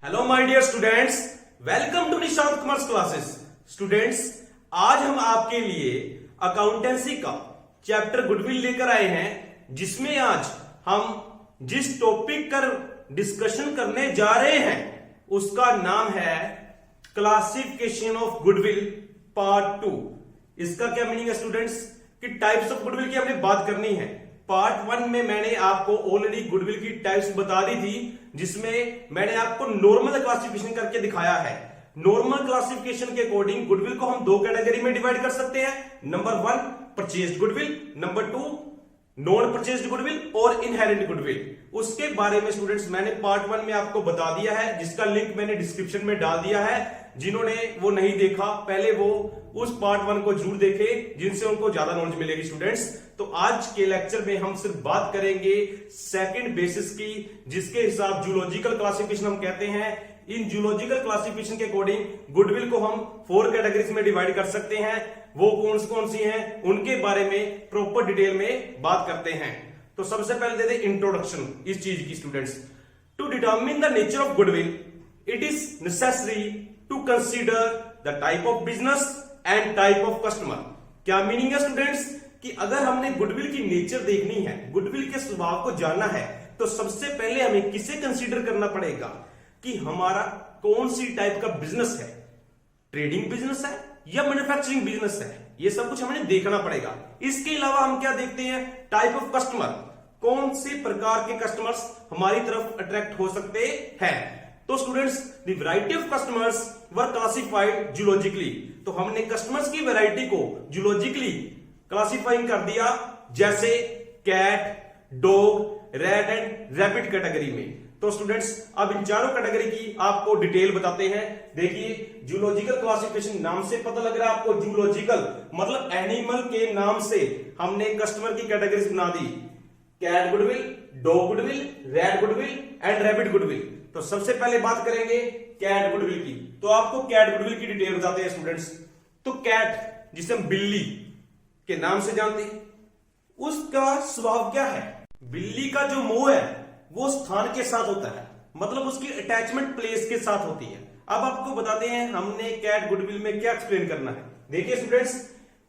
Hello my dear students, welcome to Nishant commerce classes. Students, आज हम आपके लिए अकाउंटेंसी का चैप्टर गुडविल लेकर आए हैं, जिसमें आज हम जिस टॉपिक का डिस्कशन करने जा रहे हैं उसका नाम है क्लासिफिकेशन ऑफ गुडविल पार्ट 2। इसका क्या मीनिंग है स्टूडेंट्स कि टाइप्स ऑफ गुडविल की हमने बात करनी है। पार्ट 1 में मैंने आपको ऑलरेडी गुडविल की टाइप्स बता दी थी, जिसमें मैंने आपको नॉर्मल क्लासिफिकेशन करके दिखाया है। नॉर्मल क्लासिफिकेशन के अकॉर्डिंग गुडविल को हम दो कैटेगरी में डिवाइड कर सकते हैं। Number 1 purchased goodwill, number 2 non purchased goodwill और इनहेरेंट गुडविल। उसके बारे में स्टूडेंट्स मैंने पार्ट 1 में आपको बता दिया है, जिसका लिंक मैंने डिस्क्रिप्शन में डाल दिया है। जिन्होंने वो नहीं देखा पहले वो उस पार्ट 1 को जरूर देखें, जिनसे उनको ज्यादा नॉलेज मिलेगी स्टूडेंट्स। तो आज के लेक्चर में हम सिर्फ बात करेंगे सेकंड बेसिस की, जिसके हिसाब जूलॉजिकल क्लासिफिकेशन हम कहते हैं। इन जूलॉजिकल क्लासिफिकेशन के अकॉर्डिंग गुडविल को हम 4 कैटेगरीज में डिवाइड कर सकते हैं। वो कौन सी हैं उनके बारे में प्रॉपर डिटेल में बात करते हैं। तो सबसे पहले दे दे इंट्रोडक्शन इस चीज की students. To determine the nature of goodwill it is necessary to consider the type of business and type of customer. क्या मीनिंग है स्टूडेंट्स कि अगर हमने गुडविल की नेचर देखनी है, गुडविल के स्वभाव को जानना है, तो सबसे पहले हमें किसे कंसीडर करना पड़ेगा कि हमारा कौन सी टाइप का बिजनेस है, ट्रेडिंग बिजनेस है या मैन्युफैक्चरिंग बिजनेस है। ये सब कुछ हमें देखना पड़ेगा। इसके अलावा हम क्या देखते हैं, टाइप ऑफ कस्टमर, कौन से प्रकार के कस्टमर्स हमारी तरफ अट्रैक्ट हो सकते हैं। तो students, the variety of customers were classified zoologically. तो हमने कस्टमर्स की वैरायटी को जूलॉजिकली क्लासिफाइंग कर दिया, जैसे cat, dog, rat and rabbit category में। तो स्टूडेंट्स, अब इन चारों कैटेगरी की आपको डिटेल बताते हैं। देखिए, जूलॉजिकल क्लासिफिकेशन नाम से पता लग रहा है आपको, जूलॉजिकल मतलब एनिमल के नाम से हमने कस्टमर की कैटेगरीज बना दी। Cat goodwill, dog goodwill, rat goodwill and rabbit goodwill. तो सबसे पहले बात करेंगे कैट गुडविल की। तो आपको कैट गुडविल की डिटेल बताते हैं स्टूडेंट्स। तो कैट, जिसे हम बिल्ली के नाम से जानते हैं, उसका स्वभाव क्या है। बिल्ली का जो मोह है वो स्थान के साथ होता है, मतलब उसकी अटैचमेंट प्लेस के साथ होती है। अब आपको बताते हैं हमने कैट गुडविल में क्या एक्सप्लेन करना है। देखिए students,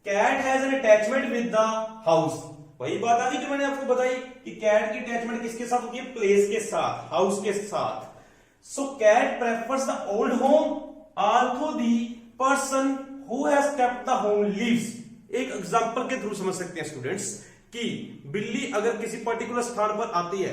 cat has an attachment with the house. वही बात आ गई जो मैंने आपको बताई कि कैट की अटैचमेंट किसके साथ होती है, प्लेस के साथ, हाउस के साथ। So cat prefers the old home also the person who has kept the home lives. एक एग्जांपल के थ्रू समझ सकते हैं स्टूडेंट्स कि बिल्ली अगर किसी पर्टिकुलर स्थान पर आती है,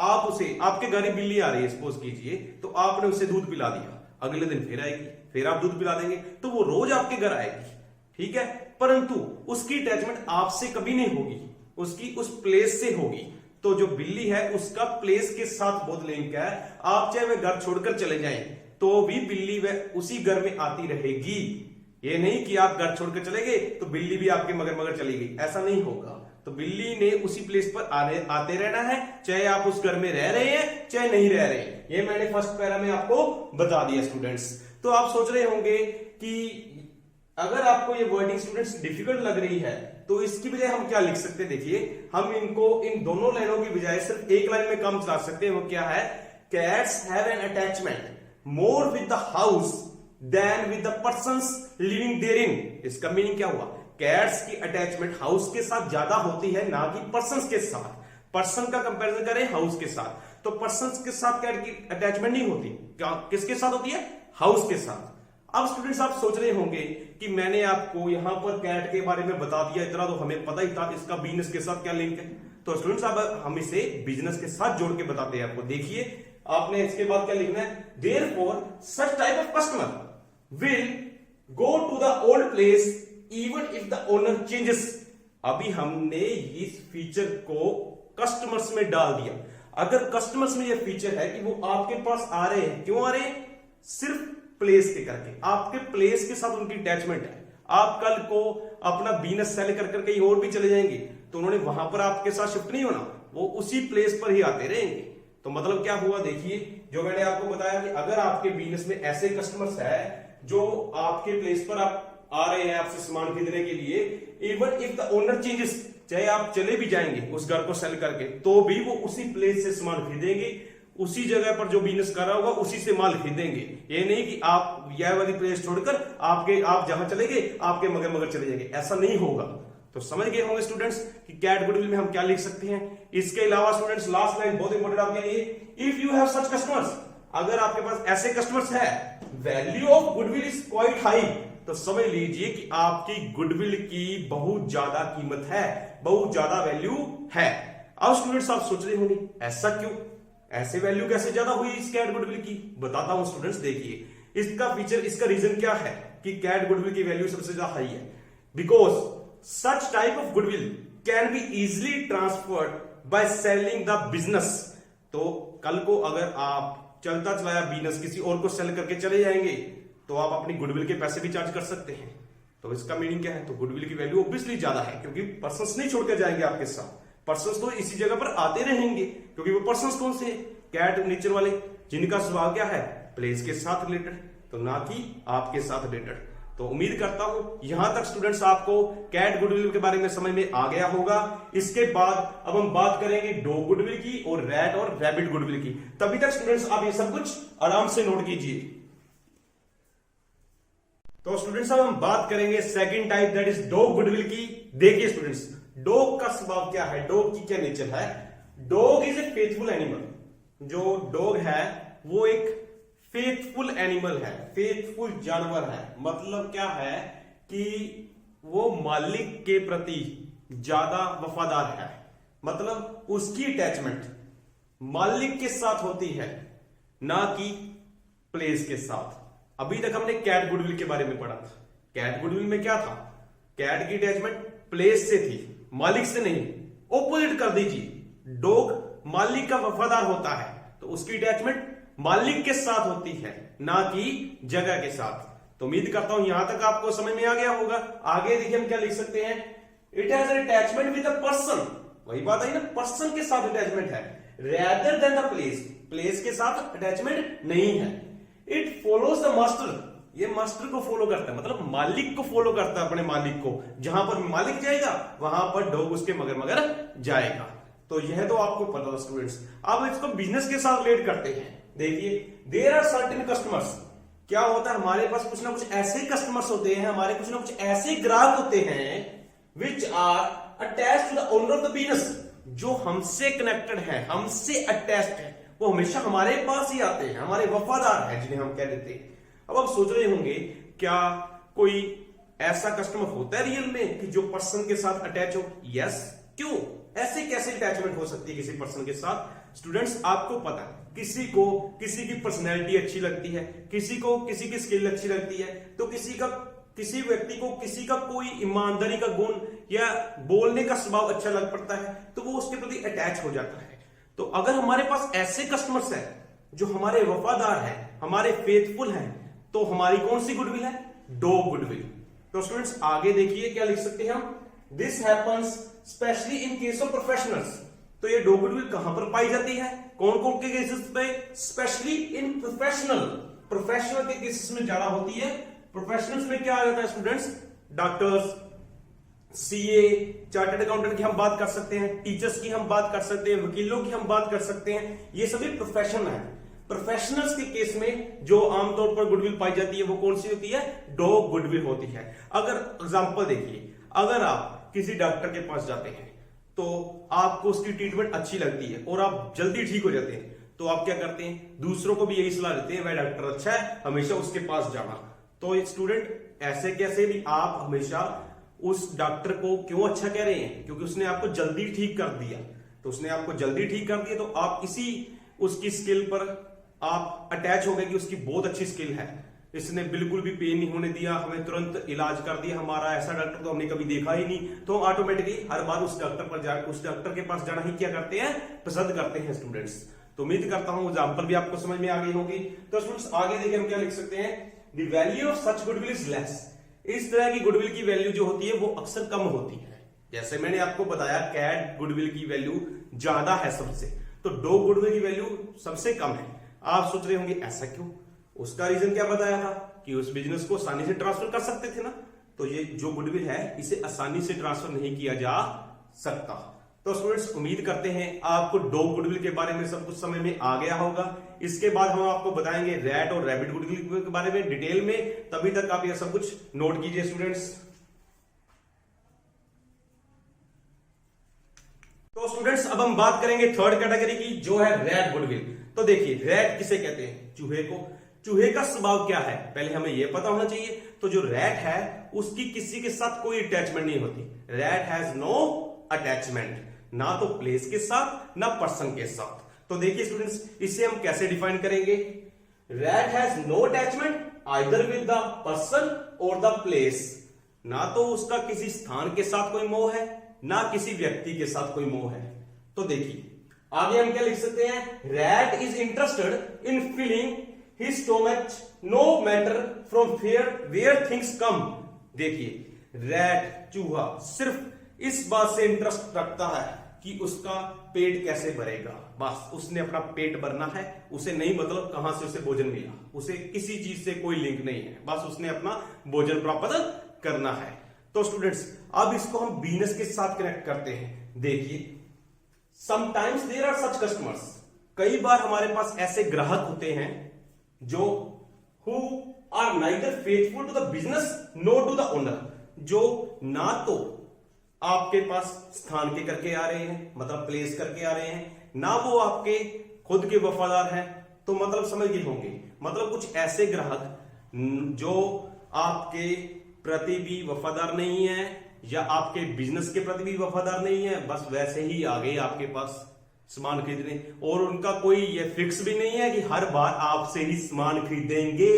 आप उसे, आपके घर ही बिल्ली आ रही है सपोज कीजिए, तो आपने उसे दूध पिला दिया, अगले दिन फिर आएगी, फिर आप दूध पिला देंगे, तो वो रोज आपके घर आएगी, ठीक है। परंतु उसकी अटैचमेंट आपसे कभी नहीं होगी, उसकी उस प्लेस से होगी। तो जो बिल्ली है उसका प्लेस के साथ बहुत लिंक है। आप चाहे वह घर छोड़कर चले जाएं तो भी बिल्ली वह उसी घर में आती रहेगी। ये नहीं कि आप घर छोड़कर चले गए तो बिल्ली भी आपके मगर चली गई, ऐसा नहीं होगा। तो बिल्ली ने उसी प्लेस पर आते रहना है, चाहे आप उस घर में रह रहे हैं चाहे नहीं रह रहे हैं। ये मैंने फर्स्ट पैरा में आपको बता दिया स्टूडेंट्स। तो आप सोच रहे होंगे कि अगर आपको ये वर्डिंग स्टूडेंट्स डिफिकल्ट लग रही है तो इसकी बजाय हम क्या लिख सकते हैं। देखिए, हम इनको इन दोनों लाइनों की बजाय सिर्फ एक लाइन में काम चला सकते हैं। वो क्या है, cats have an attachment more with the house than with the persons living therein. इसका मीनिंग क्या हुआ, कैट्स की अटैचमेंट हाउस के साथ ज्यादा होती है, ना कि पर्सन्स के साथ। पर्सन का कंपैरिजन करें हाउस के साथ, तो पर्सन्स के साथ कैट की अटैचमेंट नहीं होती, क्या किसके साथ होती है, हाउस के साथ। अब स्टूडेंट्स, आप सोच रहे होंगे कि मैंने आपको यहां पर कैट के बारे में बता दिया, इतना तो हमें पता ही था, इसका बिजनेस के साथ क्या लिंक है। तो स्टूडेंट्स, अब हम इसे बिजनेस के साथ जोड़ के बताते हैं आपको। देखिए, आपने इसके बाद क्या लिखना है, therefore such type of customer will go to the old place even if the owner changes. अभी हमने इस फीचर को कस्टमर्स में डाल दिया। अगर कस्टमर्स में यह फीचर है कि वो आपके पास आ रहे हैं, क्यों आ रहे हैं, सिर्फ प्लेस के करके, आपके प्लेस के साथ उनकी अटैचमेंट है। आप कल को अपना बिजनेस सेल कर कहीं और भी चले जाएंगे तो उन्होंने वहां पर आपके साथ शिफ्ट नहीं होना, वो उसी प्लेस पर ही आते रहेंगे। तो मतलब क्या हुआ, देखिए जो मैंने आपको बताया कि अगर आपके बिजनेस में ऐसे कस्टमर्स है जो आपके प्लेस पर आप आ रहे हैं आपसे सामान खरीदने के लिए, even if the owner changes, चाहे आप चले भी जाएंगे उस घर को सेल करके, तो भी वो उसी प्लेस से सामान खरीदेंगे, उसी जगह पर जो बिजनेस कर रहा होगा उसी से माल खरीदेंगे। ये नहीं कि आप यह वाली प्लेस छोड़कर आप जहां चले गए आपके मगर मगर चले जाएंगे, ऐसा नहीं होगा। तो समझ गए होंगे स्टूडेंट्स कि कैट गुडविल में हम क्या लिख सकते हैं। इसके अलावा स्टूडेंट्स लास्ट लाइन बहुत इंपॉर्टेंट आपके लिए, if you have such customers, अगर आपके पास ऐसे कस्टमर्स है, value of goodwill is quite high, तो समझ लीजिए कि आपकी गुडविल की बहुत ज्यादा कीमत है, बहुत ज्यादा वैल्यू है। अब स्टूडेंट्स आप सोच रहे होंगे ऐसा क्यों, ऐसे वैल्यू कैसे ज्यादा हुई इस कैट गुडविल की, बताता हूं स्टूडेंट्स। देखिए इसका फीचर, इसका रीजन क्या है कि कैट गुडविल की वैल्यू सबसे ज्यादा हाई है। Because such type of goodwill can be easily transferred by selling the business. तो कल को अगर आप चलता चलाया बिजनेस किसी और को सेल करके चले जाएंगे तो आप अपनी गुडविल के पैसे भी चार्ज कर सकते हैं। तो इसका मीनिंग क्या है, तो गुडविल की वैल्यू ऑब्वियसली ज्यादा है, क्योंकि पर्सन्स नहीं छोड़कर जाएंगे आपके साथ, पर्सन्स तो इसी जगह पर आते रहेंगे, क्योंकि वो पर्सन्स कौन से, कैट नेचर वाले, जिनका स्वभाव क्या है, प्लेस के साथ रिलेटेड, तो ना कि आपके साथ रिलेटेड। तो उम्मीद करता हूं यहां तक स्टूडेंट्स आपको कैट गुडविल के बारे में समझ में आ गया होगा। इसके बाद अब हम बात करेंगे डॉग गुडविल की और रैट और रैबिट गुडविल की। तभी तक स्टूडेंट्स आप ये सब कुछ आराम से नोट कीजिए। तो स्टूडेंट्स अब हम बात करेंगे second type, that is dog goodwill की। देखिए स्टूडेंट्स, डॉग का स्वभाव क्या है, डॉग की क्या नेचर है। Dog is a faithful animal. जो डॉग है वो एक फेथफुल एनिमल है, फेथफुल जानवर है। मतलब क्या है कि वो मालिक के प्रति ज्यादा वफादार है, मतलब उसकी अटैचमेंट मालिक के साथ होती है, ना कि प्लेस के साथ। अभी तक हमने कैट गुडविल के बारे में पढ़ा था। कैट गुडविल में क्या था, कैट की अटैचमेंट प्लेस से थी, मालिक से नहीं। ऑपोजिट कर दीजिए, डॉग मालिक का वफादार होता है तो उसकी अटैचमेंट मालिक के साथ होती है, ना कि जगह के साथ। तो उम्मीद करता हूं यहां तक आपको समझ में आ गया होगा। आगे देखिए हम क्या लिख सकते हैं, it has an attachment with a person. वही बात है ना, पर्सन के साथ अटैचमेंट है, rather than the place, place के साथ अटैचमेंट नहीं है। इट फॉलोज द मास्टर, ये मास्टर को फॉलो करता है, मतलब मालिक को फॉलो करता है, अपने मालिक को। जहां पर मालिक जाएगा वहां पर डॉग उसके मगर मगर जाएगा। तो यह तो आपको पता था स्टूडेंट्स। अब इसको बिजनेस के साथ रिलेट करते हैं। देखिए, देयर आर सर्टेन कस्टमर्स, क्या होता है हमारे पास कुछ ना कुछ ऐसे कस्टमर्स होते हैं, हमारे कुछ ना कुछ ऐसे ग्राहक होते हैं which are attached to the owner of the business, जो हमसे कनेक्टेड है, हमसे अटैच्ड है, वो हमेशा हमारे पास ही आते हैं, हमारे वफादार हैं, जिन्हें हम कह देते हैं। अब आप सोच रहे होंगे क्या कोई ऐसा कस्टमर होता है रियल में कि जो पर्सन के साथ अटैच हो? यस। क्यों, ऐसे कैसे अटैचमेंट हो सकती है किसी पर्सन के साथ? स्टूडेंट्स आपको पता है, किसी को किसी की पर्सनैलिटी अच्छी लगती है, किसी को किसी की स्किल अच्छी लगती है, तो किसी व्यक्ति को किसी का कोई ईमानदारी का गुण या बोलने का स्वभाव अच्छा लग पड़ता है, तो वो उसके प्रति अटैच हो जाता है। तो अगर हमारे पास ऐसे कस्टमर्स हैं जो हमारे वफादार हैं, हमारे फेथफुल हैं, तो हमारी कौन सी गुडविल है? Dog goodwill. तो स्टूडेंट्स आगे देखिए क्या लिख सकते हैं हम, this happens specially in case of professionals. तो ये डॉग गुडविल कहां पर पाई जाती है, कौन कौन के केसेस पे? स्पेशली इन प्रोफेशनल, प्रोफेशनल के केसेस में ज्यादा होती है। प्रोफेशनल्स में क्या आ जाता है students? Doctors, CA, chartered accountant की हम बात कर सकते हैं, टीचर्स की हम बात कर सकते हैं, वकीलों की हम बात कर सकते हैं। ये सभी प्रोफेशन है। प्रोफेशनल्स के केस में जो आमतौर पर गुडविल पाई जाती है वो कौन सी होती है? डॉग गुडविल होती है। अगर एग्जांपल देखिए, अगर आप किसी डॉक्टर के पास जाते हैं तो आपको उसकी ट्रीटमेंट अच्छी लगती है और आप जल्दी ठीक हो जाते हैं, तो आप क्या करते हैं? दूसरों को भी यही सलाह देते हैं, वह डॉक्टर अच्छा है, हमेशा उसके पास जाना। तो स्टूडेंट ऐसे कैसे भी आप हमेशा उस डॉक्टर को क्यों अच्छा कह रहे हैं? क्योंकि उसने आपको जल्दी ठीक कर दिया। तो उसने आपको जल्दी ठीक कर दिया तो आप इसी उसकी स्किल पर आप अटैच हो गए कि उसकी बहुत अच्छी स्किल है, इसने बिल्कुल भी पेन नहीं होने दिया, हमें तुरंत इलाज कर दिया, हमारा ऐसा डॉक्टर तो हमने कभी देखा ही नहीं। तो ऑटोमेटिकली हर बार उस डॉक्टर के पास जाना ही क्या करते हैं? पसंद करते हैं स्टूडेंट्स। तो उम्मीद करता हूं एग्जांपल भी आपको समझ में आ गई होगी। तो स्टूडेंट्स आगे देखिए हम क्या लिख सकते हैं, the value of such goodwill is less. इस तरह की गुडविल की वैल्यू जो होती है वो अक्सर कम होती है। जैसे मैंने आपको बताया कैट गुडविल की वैल्यू ज्यादा है सबसे, तो डॉग गुडविल की वैल्यू सबसे कम है। आप सोच रहे होंगे ऐसा क्यों? उसका रीजन क्या बताया था कि उस बिजनेस को आसानी से ट्रांसफर कर सकते थे ना। तो ये जो गुडविल है इसे आसानी से ट्रांसफर नहीं किया जा सकता। तो स्टूडेंट्स उम्मीद करते हैं आपको डॉग गुडविल के बारे में सब कुछ समझ में आ गया होगा। इसके बाद हम आपको बताएंगे रैट और रैबिट गुडविल के बारे में डिटेल में। तभी तक आप ये सब कुछ नोट कीजिए स्टूडेंट्स। तो स्टूडेंट्स अब हम बात करेंगे थर्ड कैटेगरी की, जो है रैट गुडविल। तो देखिए रैट किसे कहते हैं? चूहे को। चूहे का स्वभाव क्या है पहले हमें यह पता होना चाहिए। तो जो रैट है उसकी किसी के साथ कोई अटैचमेंट नहीं होती। रैट हैज नो अटैचमेंट, ना तो प्लेस के साथ ना पर्सन के साथ। तो देखिए स्टूडेंट्स इसे हम कैसे डिफाइन करेंगे। Rat has no attachment either with the person और द प्लेस। ना तो उसका किसी स्थान के साथ कोई मोह है, ना किसी व्यक्ति के साथ कोई मोह है। तो देखिए आगे हम क्या लिख सकते हैं? Rat is interested in filling his stomach no matter from where things come. देखिए रैट चूहा सिर्फ इस बात से इंटरेस्ट रखता है कि उसका पेट कैसे भरेगा। बस उसने अपना पेट भरना है, उसे नहीं मतलब कहां से उसे भोजन मिला, उसे किसी चीज से कोई लिंक नहीं है, बस उसने अपना भोजन प्राप्त करना है। तो स्टूडेंट्स अब इसको हम बिजनेस के साथ कनेक्ट करते हैं। देखिए sometimes there are such customers, कई बार हमारे पास ऐसे ग्राहक होते हैं जो who are neither faithful to the business no to the owner, जो ना तो आपके पास स्थान के करके आ रहे हैं मतलब प्लेस करके आ रहे हैं, ना वो आपके खुद के वफादार हैं। तो मतलब समझ गए होंगे, मतलब कुछ ऐसे ग्राहक जो आपके प्रति भी वफादार नहीं है या आपके बिजनेस के प्रति भी वफादार नहीं है, बस वैसे ही आ गए आपके पास सामान खरीदने, और उनका कोई ये फिक्स भी नहीं है कि हर बार आपसे ही सामान खरीदेंगे।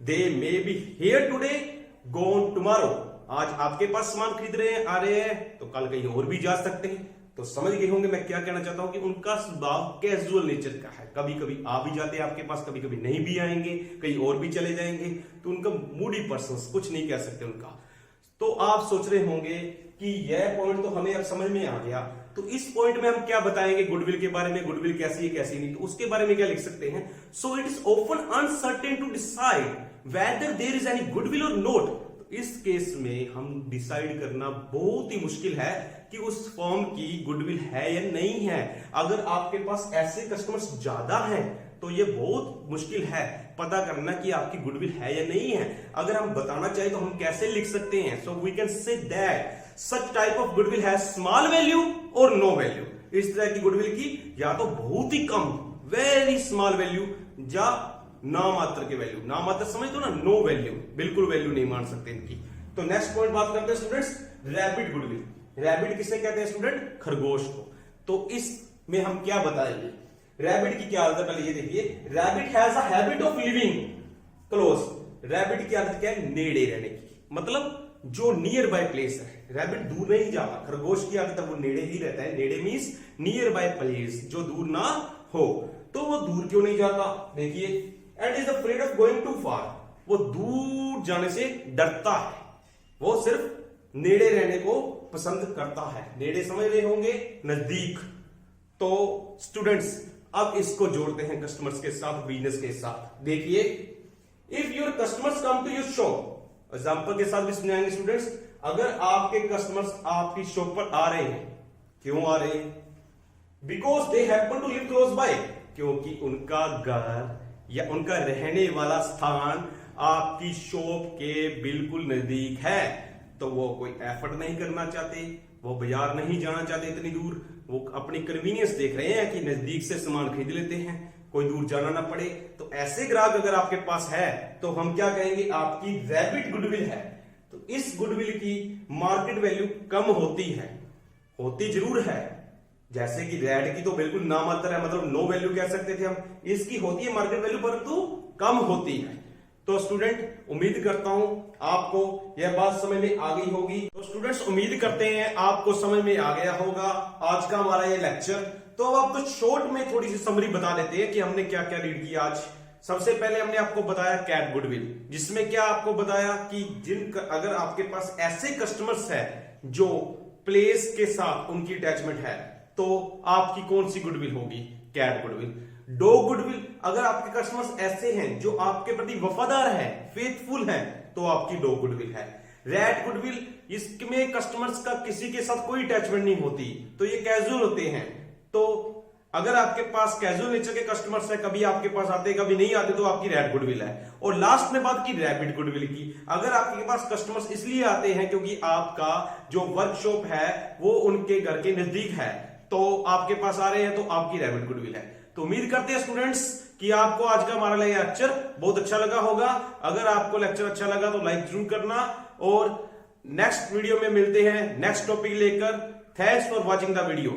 They may be here today gone tomorrow, आज आपके पास सामान खरीद रहे हैं आ रहे हैं तो कल कहीं और भी जा सकते हैं। तो समझ गए होंगे मैं क्या कहना चाहता हूं कि उनका स्वभाव कैजुअल नेचर का है, कभी कभी आ भी जाते हैं आपके पास, कभी कभी नहीं भी आएंगे, कहीं और भी चले जाएंगे। तो उनका मूडी पर्सन, कुछ नहीं कह सकते उनका। तो आप सोच रहे होंगे कि यह पॉइंट तो हमें अब समझ में आ गया, तो इस पॉइंट में हम क्या बताएंगे गुडविल के बारे में, गुडविल कैसी है कैसी नहीं। तो उसके बारे में क्या लिख सकते हैं? So it is often uncertain to decide whether there is any goodwill और नॉट। इस केस में हम डिसाइड करना बहुत ही मुश्किल है कि उस फर्म की गुडविल है या नहीं है। अगर आपके पास ऐसे कस्टमर्स ज्यादा हैं तो ये बहुत मुश्किल है पता करना कि आपकी गुडविल है या नहीं है। अगर हम बताना चाहें तो हम कैसे लिख सकते हैं? So we can say that such type of goodwill has small value और नो वैल्यू। इस तरह की गुडविल की या तो बहुत ही कम वेरी स्मॉल वैल्यू या नामात्र के वैल्यू। नामात्र समझ दो ना, नो वैल्यू, बिल्कुल वैल्यू नहीं मान सकते इनकी। तो नेक्स्ट पॉइंट बात करते हैं स्टूडेंट्स रैबिट गुडविल। रैबिट किसे कहते हैं स्टूडेंट? खरगोश को। तो इसमें हम क्या बताएंगे? रैबिट की क्या आदत है पहले ये देखिए। Rabbit has a habit of living close. Rabbit की आदत क्या है? नेड़े रहने की, मतलब जो नियर बाय प्लेस है। रैबिट दूर नहीं जाता, खरगोश की आदत है वो नेड़े ही रहता है। नेड़े मींस नियर बाय प्लेस, जो दूर ना हो। तो वो दूर क्यों नहीं जाता? देखिए and is afraid of going too far, वो दूर जाने से डरता है, वो सिर्फ नेड़े रहने को पसंद करता है। नेड़े समझ रहे होंगे, नजदीक। तो स्टूडेंट्स अब इसको जोड़ते हैं कस्टमर्स के साथ, बिजनेस के साथ। देखिए if your customers come to your shop, example के साथ भी समझाएंगे स्टूडेंट्स। अगर आपके कस्टमर्स आपकी शॉप पर आ रहे हैं, क्यों आ रहे हैं? Because they happen to live close by, क्योंकि उनका घर या उनका रहने वाला स्थान आपकी शॉप के बिल्कुल नजदीक है। तो वो कोई एफर्ट नहीं करना चाहते, वो बाजार नहीं जाना चाहते इतनी दूर, वो अपनी कन्वीनियंस देख रहे हैं कि नजदीक से सामान खरीद लेते हैं, कोई दूर जाना ना पड़े। तो ऐसे ग्राहक अगर आपके पास है तो हम क्या कहेंगे? आपकी रैबिट गुडविल है। तो इस गुडविल की मार्केट वैल्यू कम होती है, होती जरूर है, जैसे कि रैट की तो बिल्कुल नामात्र है, मतलब नो वैल्यू कह सकते थे हम। इसकी होती है मार्केट वैल्यू परंतु कम होती है। तो स्टूडेंट उम्मीद करता हूं आपको यह बात समझ में आ गई होगी। तो स्टूडेंट्स उम्मीद करते हैं आपको समझ में आ गया होगा आज का हमारा ये लेक्चर। तो अब आपको शॉर्ट में थोड़ी सी समरी बता देते हैं कि हमने क्या क्या रीड किया आज। सबसे पहले हमने आपको बताया कैट गुडविल, जिसमें क्या आपको बताया कि अगर आपके पास ऐसे कस्टमर्स है जो प्लेस के साथ उनकी अटैचमेंट है तो आपकी कौन सी गुडविल होगी? Cat goodwill. डॉग गुडविल, अगर आपके कस्टमर्स ऐसे हैं जो आपके प्रति वफादार है, फेथफुल है, तो आपकी डॉग गुडविल है। रैट गुडविल, इसमें कस्टमर्स का किसी के साथ कोई अटैचमेंट नहीं होती, तो ये कैजुअल होते हैं। तो अगर आपके पास कैजुअल नेचर के कस्टमर्स है, कभी आपके पास आते कभी नहीं आते, तो आपकी रैट गुडविल है। और लास्ट में बात की रैपिड गुडविल की, अगर आपके पास कस्टमर्स इसलिए आते हैं क्योंकि आपका जो वर्कशॉप है वो उनके घर के नजदीक है, तो आपके पास आ रहे हैं, तो आपकी रैपिड गुडविल है। तो उम्मीद करते हैं स्टूडेंट्स कि आपको आज का हमारा लेक्चर बहुत अच्छा लगा होगा। अगर आपको लेक्चर अच्छा लगा तो लाइक जरूर करना, और नेक्स्ट वीडियो में मिलते हैं नेक्स्ट टॉपिक लेकर। Thanks for watching the video.